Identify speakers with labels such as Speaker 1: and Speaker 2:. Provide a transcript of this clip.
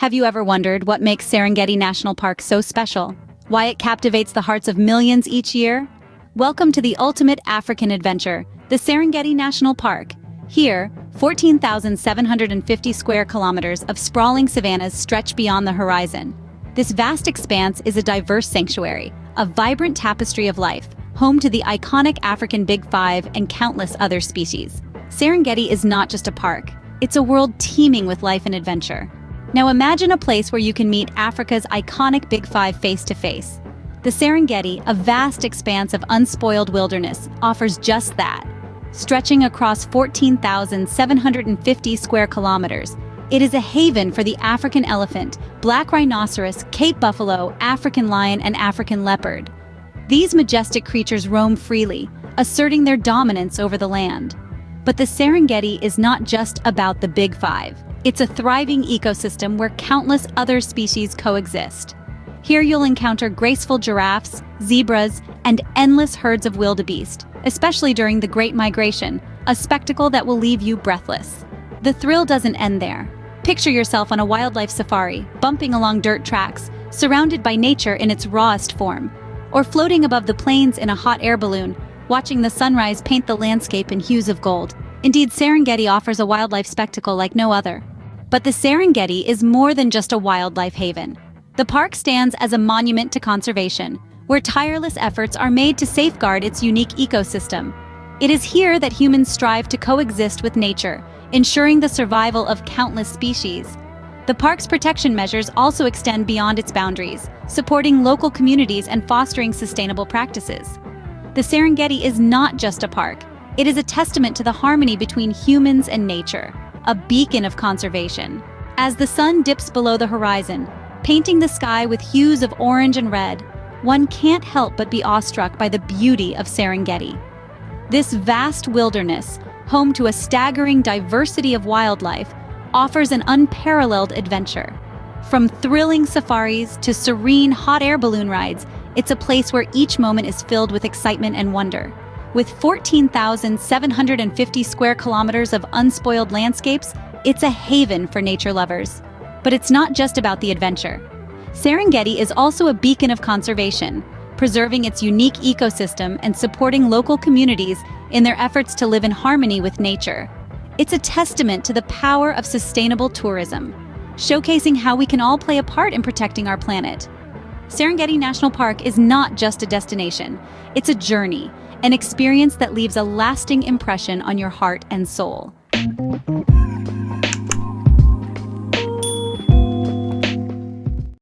Speaker 1: Have you ever wondered what makes Serengeti National Park so special? Why it captivates the hearts of millions each year? Welcome to the ultimate African adventure, the Serengeti National Park. Here, 14,750 square kilometers of sprawling savannas stretch beyond the horizon. This vast expanse is a diverse sanctuary, a vibrant tapestry of life, home to the iconic African Big Five and countless other species. Serengeti is not just a park, it's a world teeming with life and adventure. Now imagine a place where you can meet Africa's iconic Big Five face-to-face. The Serengeti, a vast expanse of unspoiled wilderness, offers just that. Stretching across 14,750 square kilometers, it is a haven for the African elephant, black rhinoceros, Cape buffalo, African lion, and African leopard. These majestic creatures roam freely, asserting their dominance over the land. But the Serengeti is not just about the Big Five. It's a thriving ecosystem where countless other species coexist. Here you'll encounter graceful giraffes, zebras, and endless herds of wildebeest, especially during the Great Migration, a spectacle that will leave you breathless. The thrill doesn't end there. Picture yourself on a wildlife safari, bumping along dirt tracks, surrounded by nature in its rawest form, or floating above the plains in a hot air balloon, watching the sunrise paint the landscape in hues of gold. Indeed, Serengeti offers a wildlife spectacle like no other. But the Serengeti is more than just a wildlife haven. The park stands as a monument to conservation, where tireless efforts are made to safeguard its unique ecosystem. It is here that humans strive to coexist with nature, ensuring the survival of countless species. The park's protection measures also extend beyond its boundaries, supporting local communities and fostering sustainable practices. The Serengeti is not just a park, it is a testament to the harmony between humans and nature, a beacon of conservation. As the sun dips below the horizon, painting the sky with hues of orange and red, one can't help but be awestruck by the beauty of Serengeti. This vast wilderness, home to a staggering diversity of wildlife, offers an unparalleled adventure. From thrilling safaris to serene hot air balloon rides, it's a place where each moment is filled with excitement and wonder. With 14,750 square kilometers of unspoiled landscapes, it's a haven for nature lovers. But it's not just about the adventure. Serengeti is also a beacon of conservation, preserving its unique ecosystem and supporting local communities in their efforts to live in harmony with nature. It's a testament to the power of sustainable tourism, showcasing how we can all play a part in protecting our planet. Serengeti National Park is not just a destination, it's a journey, an experience that leaves a lasting impression on your heart and soul.